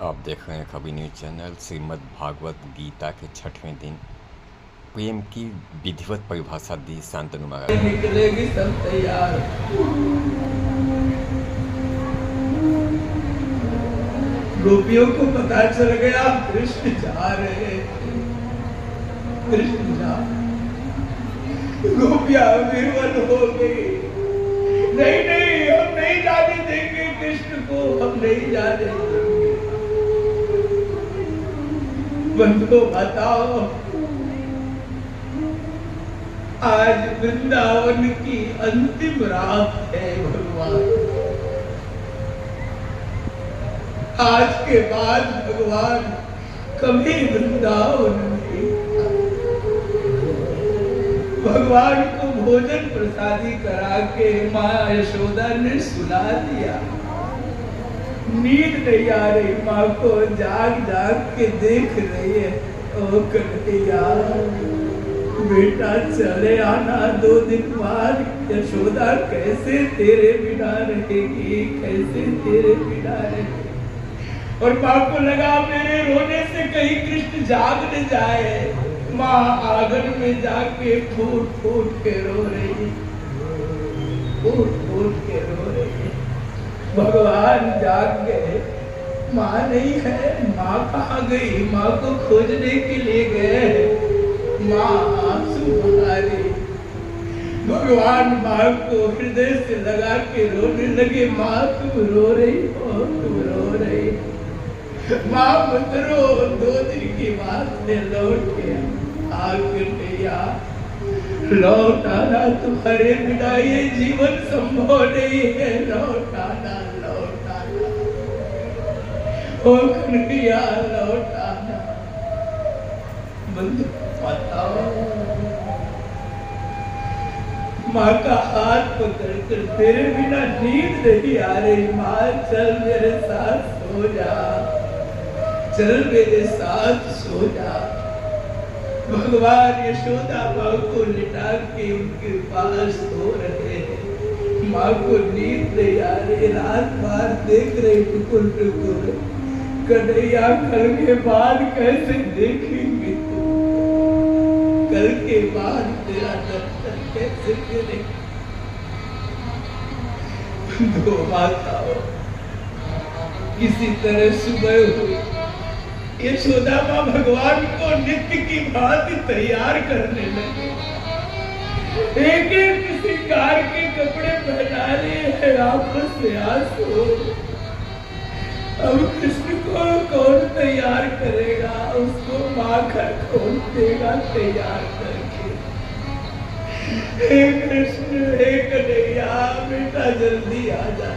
आप देख रहे हैं कवि न्यूज चैनल। श्रीमद् भागवत गीता के 6वें दिन प्रेम की विधिवत परिभाषा दी शांतनु महाराज। निकलेगी सब तैयार। गोपियों को पता चल गया कृष्ण जा रहे हैं। कृष्ण जा, गोपियां विह्वल हो गई। नहीं नहीं, हम नहीं जाने देंगे कृष्ण को, हम नहीं जाने देंगे। बंधु बताओ, आज वृंदावन की अंतिम रात है भगवान। आज के बाद भगवान कभी वृंदावन नहीं। भगवान को भोजन प्रसादी करा के माँ यशोदा ने सुला दिया। नींद नहीं आ रही माँ को, जाग जाग के देख रही है। ओ कन्हैया बेटा चले आना 2 दिन बाद। यशोदा कैसे तेरे बिना रहेगी, कैसे तेरे बिना रहेगी। और माँ को लगा मेरे रोने से कहीं कृष्ण जाग न जाए। माँ आंगन में जाके फूट फूट के रो रही, फूट फूट के रो रही। भगवान जाग गए, माँ नहीं है। माँ कहाँ गई? माँ को खोजने के लिए गए। माँ आंसू बहा रही। भगवान माँ को हृदय से लगा के रोने लगे। माँ तुम रो रही हो, तुम रो रही हो। माँ मत रो, 2 दिन की बात में लौट के आया। लौट आना, तुम्हारे बिना ये जीवन संभव नहीं है। लौट आना, लौट आना, ओ कन्हैया लौट आना। बंधु बताओ, माँ का हाथ पकड़ कर तेरे बिना नींद नहीं आ रही। माँ चल मेरे साथ सो जा, चल मेरे साथ सो जा। भगवान यशोदा माँ को लिटा के उनके पास सो रहे हैं। माँ को नींद नहीं आ रही, रात भर देख रही टुकुर टुकुर। कन्हैया कल के बाद कैसे देखेंगे तुम? कल के बाद तेरा दर्शन कैसे करेंगे? दो माताओं किसी तरह सुबह हुई। यशोदा माँ भगवान को नित्य की भांति तैयार करने लगे। एक एक श्रृंगार के कपड़े पहना रहे हैं, आंखों से आंसू। अब कृष्ण को कौन तैयार करेगा? उसको माखन कौन देगा तैयार करके? हे कृष्ण, हे कन्हैया बेटा जल्दी आ जा।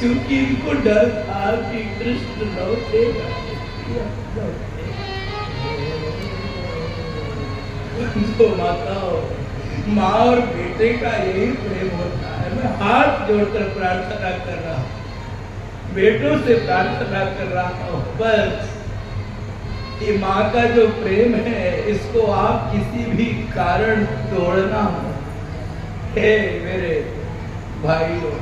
चूंकि इनको डर था कि कृष्ण लौटेगा। तो माताओं, माँ और बेटे का यही प्रेम होता है। मैं हाथ जोड़कर प्रार्थना कर रहा हूँ, बेटों से प्रार्थना कर रहा हूँ। बस ये माँ का जो प्रेम है, इसको आप किसी भी कारण तोड़ना है मेरे भाइयों।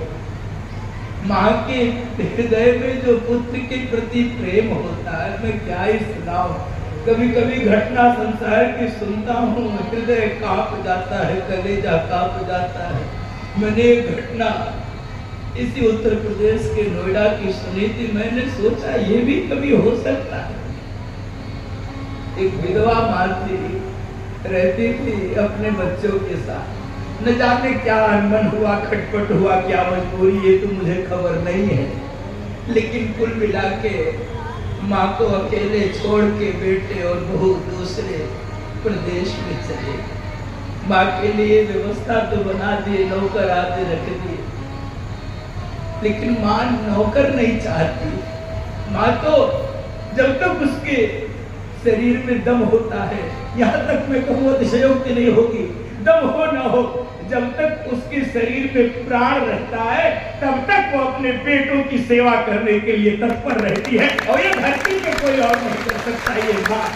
माँ के हृदय में जो पुत्र के प्रति प्रेम होता है, मैं क्या ही सुनाऊं। कभी कभी घटना संसार की सुनता हूँ, हृदय कांप जाता है, कलेजा कांप जाता है। मैंने एक घटना इसी उत्तर प्रदेश के नोएडा की सुनी थी। मैंने सोचा ये भी कभी हो सकता है। एक विधवा माँ थी, रहती थी अपने बच्चों के साथ। न जाने क्या अनबन हुआ, खटपट हुआ, क्या मजबूरी, ये तो मुझे खबर नहीं है। लेकिन कुल मिला के माँ को अकेले छोड़ के बेटे और बहू दूसरे प्रदेश में चले। माँ के लिए व्यवस्था तो बना दिए, नौकर आते रख दिए, लेकिन माँ नौकर नहीं चाहती। माँ तो जब तक उसके शरीर में दम होता है, यहाँ तक मैं कहूँ अतिशयोक्ति नहीं होगी, दम हो ना हो, जब तक उसके शरीर में प्राण रहता है तब तक वो अपने बेटों की सेवा करने के लिए तत्पर रहती है। और ये धरती पे कोई और नहीं कर सकता, ये माँ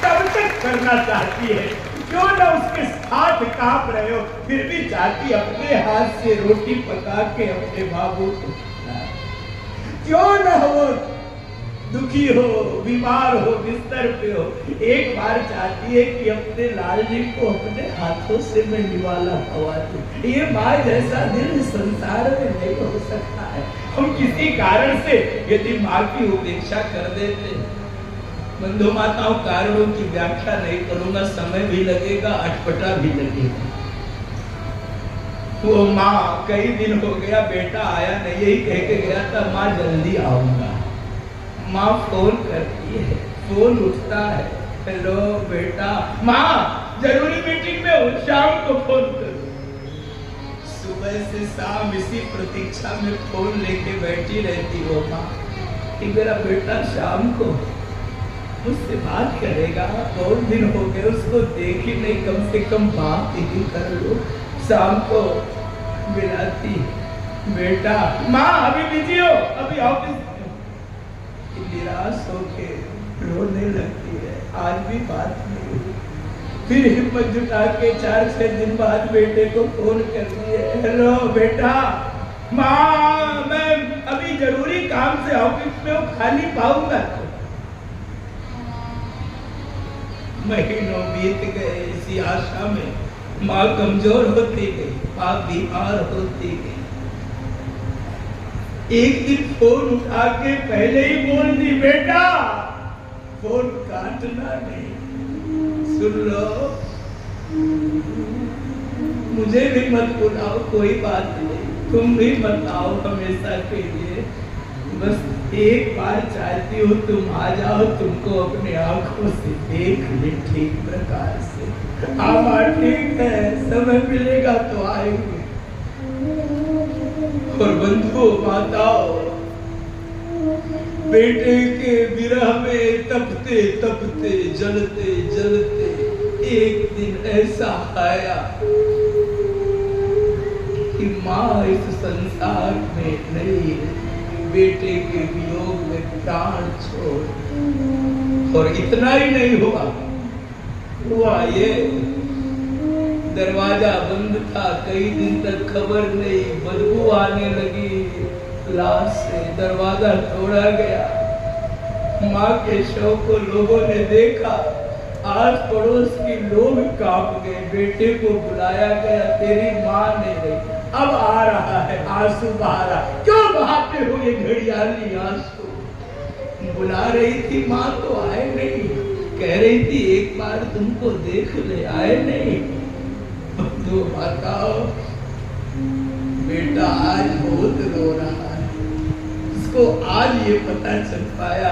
तब तक करना चाहती है। क्यों ना उसके साथ कांप रहे हो, फिर भी चाहती अपने हाथ से रोटी पका के अपने बाबू को। क्यों न हो, दुखी हो, बीमार हो, बिस्तर पे हो, एक बार चाहती है कि अपने लाल जी को अपने हाथों से मैं निवाला हवा दूं। ये माँ जैसा दिल संसार में नहीं हो सकता है। हम किसी कारण से यदि माँ की उपेक्षा कर देते, बंधु माताओं, कारणों की व्याख्या नहीं करूंगा, समय भी लगेगा, अटपटा भी लगेगा। वो माँ कई दिन हो गया बेटा आया नहीं, यही कह के गया था माँ जल्दी आऊंगा। माँ फोन करती है, फोन उठता है, हेलो बेटा, माँ जरूरी मीटिंग में हूँ, शाम को फोन करो। सुबह से शाम इसी प्रतीक्षा में फोन लेके बैठी रहती हो माँ कि मेरा बेटा शाम को मुझसे बात करेगा। बहुत दिन हो गए उसको देखी नहीं, कम से कम बात ही कर लो। शाम को मिलाती, बेटा, माँ अभी बिजी हो, अभी ऑफिस। निराश होके रोने लगती है, आज भी बात नहीं हुई। फिर हिम्मत जुटा के 4-6 दिन बाद बेटे को फोन करती है, हेलो बेटा, माँ मैं अभी जरूरी काम से ऑफिस में हूँ, खाली पाऊंगा। महीनों बीत गए इसी आशा में, माँ कमजोर होती गई, माँ बीमार होती गई। एक दिन फोन उठा के पहले ही बोल दी, बेटा फोन काटना नहीं, सुन लो, मुझे भी मत बुलाओ, कोई बात नहीं, तुम भी मत आओ हमेशा के लिए, बस एक बार चाहती हूँ तुम आ जाओ, तुमको अपने आंखों से देख ले ठीक प्रकार से। हाँ ठीक है, समय मिलेगा तो आएंगे। और बंधुओं माताओं, बेटे के विरह में तपते तपते जलते जलते एक दिन ऐसा आया कि माँ इस संसार में नहीं, बेटे के वियोग में प्राण छोड़। और इतना ही नहीं हुआ ये, दरवाजा बंद था, कई दिन तक खबर नहीं, बदबू आने लगी लाश से, दरवाजा तोड़ा गया। माँ के शव को लोगों ने देखा, आस पड़ोस की लोग कांप गए, बेटे को बुलाया गया, तेरी माँ नहीं रही, अब आ रहा है, आंसू बहा रहा, क्यों बहाते हो ये घड़ियाली आंसू? बुला रही थी माँ तो आए नहीं, कह रही थी एक बार तुमको देख ले, आए नहीं। तो बताओ, बेटा आज बहुत रो रहा है, उसको आज ये पता चल पाया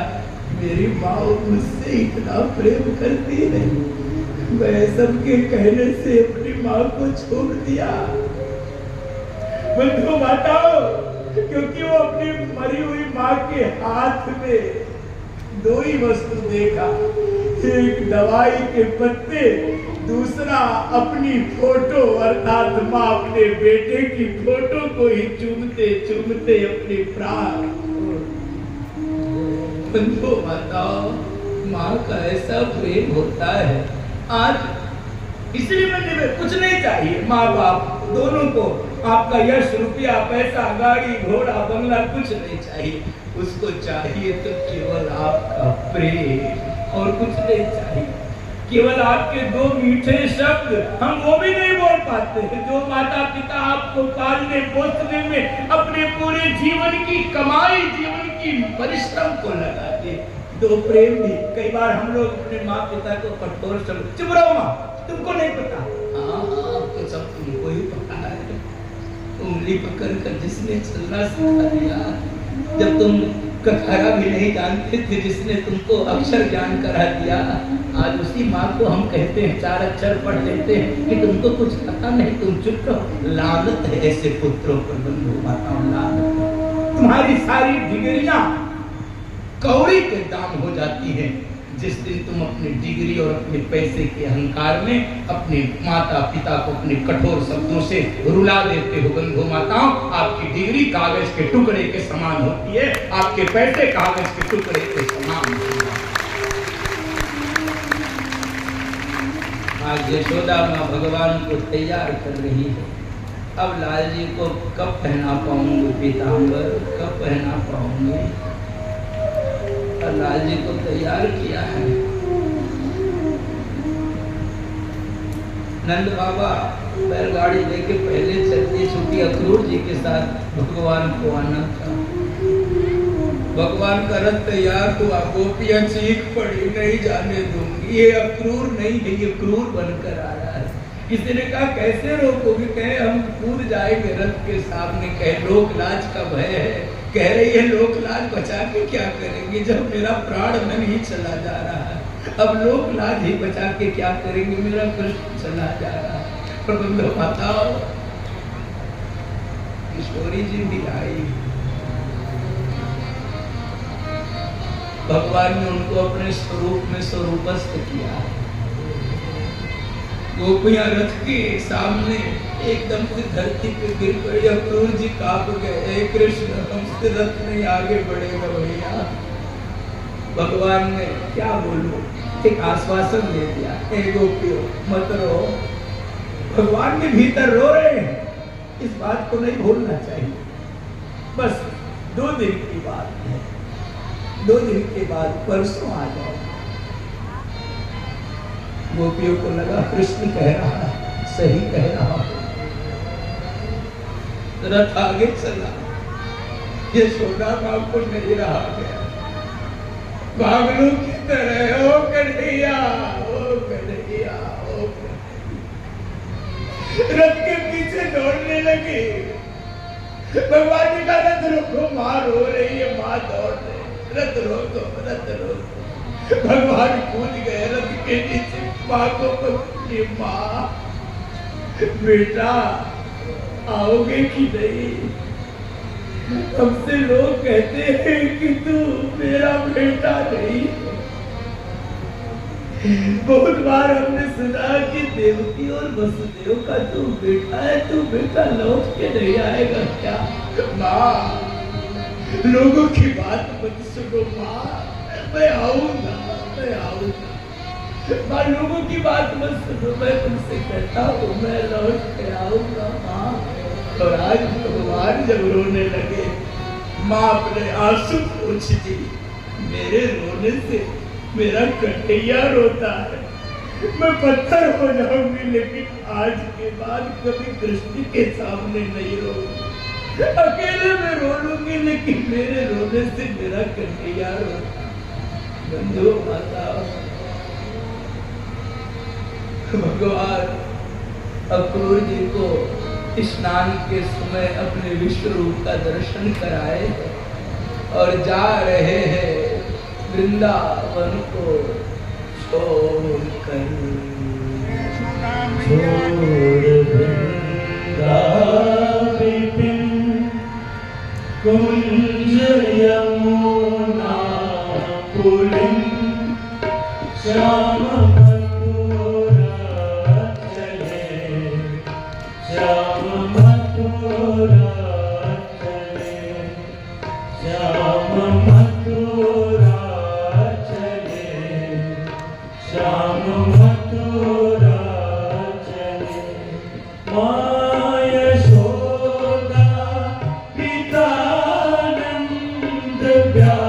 मेरी माँ मुझसे इतना प्रेम करती है, मैं सबके कहने से अपनी माँ को छोड़ दिया। बंधु माताओ, क्योंकि वो अपनी मरी हुई माँ के हाथ में दो ही वस्तु देखा, एक दवाई के पत्ते, दूसरा अपनी फोटो, अर्थात माँ अपने बेटे की फोटो को ही चूमते चूमते अपने प्राण। बंधु माताओं, माँ का ऐसा प्रेम होता है। आज इसलिए मैंने कुछ नहीं चाहिए, माँ बाप दोनों को आपका यश, रुपया, पैसा, गाड़ी, घोड़ा, बंगला कुछ नहीं चाहिए, उसको चाहिए तो केवल आपका प्रेम और कुछ नहीं चाहिए। केवल आपके दो मीठे शब्द, हम वो भी नहीं बोल पाते हैं, जो माता पिता आपको पालने पोसने में अपने पूरे जीवन की कमाई, जीवन की परिश्रम को लगाते। दो प्रेम भी, कई बार हम लोग अपने माँ पिता को कठोर शब्द, चुप रहो माँ, तुमको नहीं पता। हाँ तो सब तुमको ही पता है, उंगली पकड़ कर जिसने चलना सिखा दिया, जब तुम कथारा भी नहीं जानते थे जिसने तुमको अक्षर ज्ञान करा दिया, आज उसी माँ को हम कहते हैं, 4 अक्षर पढ़ लेते हैं कि तुमको कुछ पता नहीं, तुम चुप रहो। लानत है ऐसे पुत्रों पर बंधु माताओं, लानत। तुम्हारी सारी डिग्रियां कौड़ी के दाम हो जाती हैं जिस दिन तुम अपनी डिग्री और अपने पैसे के अहंकार में अपने माता पिता को अपने कठोर शब्दों से रुला देते हो। बंधु माताओं, आपकी डिग्री कागज के टुकड़े के समान होती है, आपके पैसे कागज के टुकड़े के समान होते हैं। आज यशोदा माँ भगवान को तैयार कर रही है, अब लाल जी को कब पहना पाऊंगी पीताम्बर, कब पहना पाऊंगी। और लाल जी को तैयार किया है। नंद बाबा बैलगाड़ी लेके पहले चलते, चूंकि अक्रूर जी के साथ भगवान को आना था। भगवान का रथ तैयार हुआ, गोपियां चीख पड़ी, नहीं जाने दूंगी, ये अक्रूर नहीं है, ये क्रूर बनकर आ रहा है। किसी ने कहा कैसे रोकोगे, कहे हम कूद जाएंगे रथ के सामने। कहे लोक लाज का भय है। कह रही है लोक लाज बचा के क्या करेंगे, जब मेरा प्राण मन ही चला जा रहा है। अब लोक लाज ही बचा के क्या करेंगे, मेरा कृष्ण चला जा रहा है। प्रबंध माता किशोरी जी भी आई। भगवान ने उनको अपने स्वरूप में स्वरूपस्थ किया। गोपियां रथ के सामने एकदम से धरती पे गिर पड़ी। अक्रूर जी कांप गए, हे कृष्ण हमसे रथ नहीं आगे बढ़ेगा भैया। भगवान ने क्या बोलूं, एक आश्वासन दे दिया, हे गोपियों मत रो। भगवान के भीतर रो रहे हैं, इस बात को नहीं भूलना चाहिए। बस 2 दिन की बात है, 2 दिन के बाद परसों आ जाओ। गोपियों को लगा कृष्ण कह रहा है, सही कह रहा हो। रथ आगे चला, यशोदा मां को नहीं रहा गया। पागलों की तरह ओ कन्हैया, ओ कन्हैया, ओ कन्हैया। रथ के पीछे दौड़ने लगे। भगवान जी का रथ रोको, मां रो रही है, मां दौड़ रही, रथ रोको, रथ रोको। भगवान कूद गए रथ के नीचे, मां को पकड़ी, मां बेटा आओगे कि नहीं। हमसे लोग कहते हैं कि तू मेरा बेटा नहीं। बहुत बार हमने सुना कि देवकी और वसुदेव का तू बेटा है, तू बेटा लौट के नहीं आएगा क्या। माँ लोगों की बात मत सुनो माँ, मैं आऊंगा, मैं आऊंगा। माँ लोगों की बात मत सुनो, मैं तुमसे कहता हूँ मैं लौट के आऊंगा माँ। और आज भगवान जब रोने लगे, माँ अपने आंसू पोंछती, मेरे रोने से मेरा कन्हैया रोता है। मैं पत्थर हो जाऊंगी लेकिन आज के बाद कभी कृष्ण के सामने नहीं रोऊंगी। अकेले में रो लूंगी लेकिन मेरे रोने से मेरा कन्हैया रोता। बंधु माता भगवान अक्रूर जी को स्नान के समय अपने विश्व रूप का दर्शन कराए और जा रहे हैं वृंदावन को छोड़कर। कुंज यमुना पुलिन श्याम मथुरा चले, श्याम मथुरा चले, श्याम मथुरा चले, श्याम मथुरा चले। माया सोदा पिता नंद व्या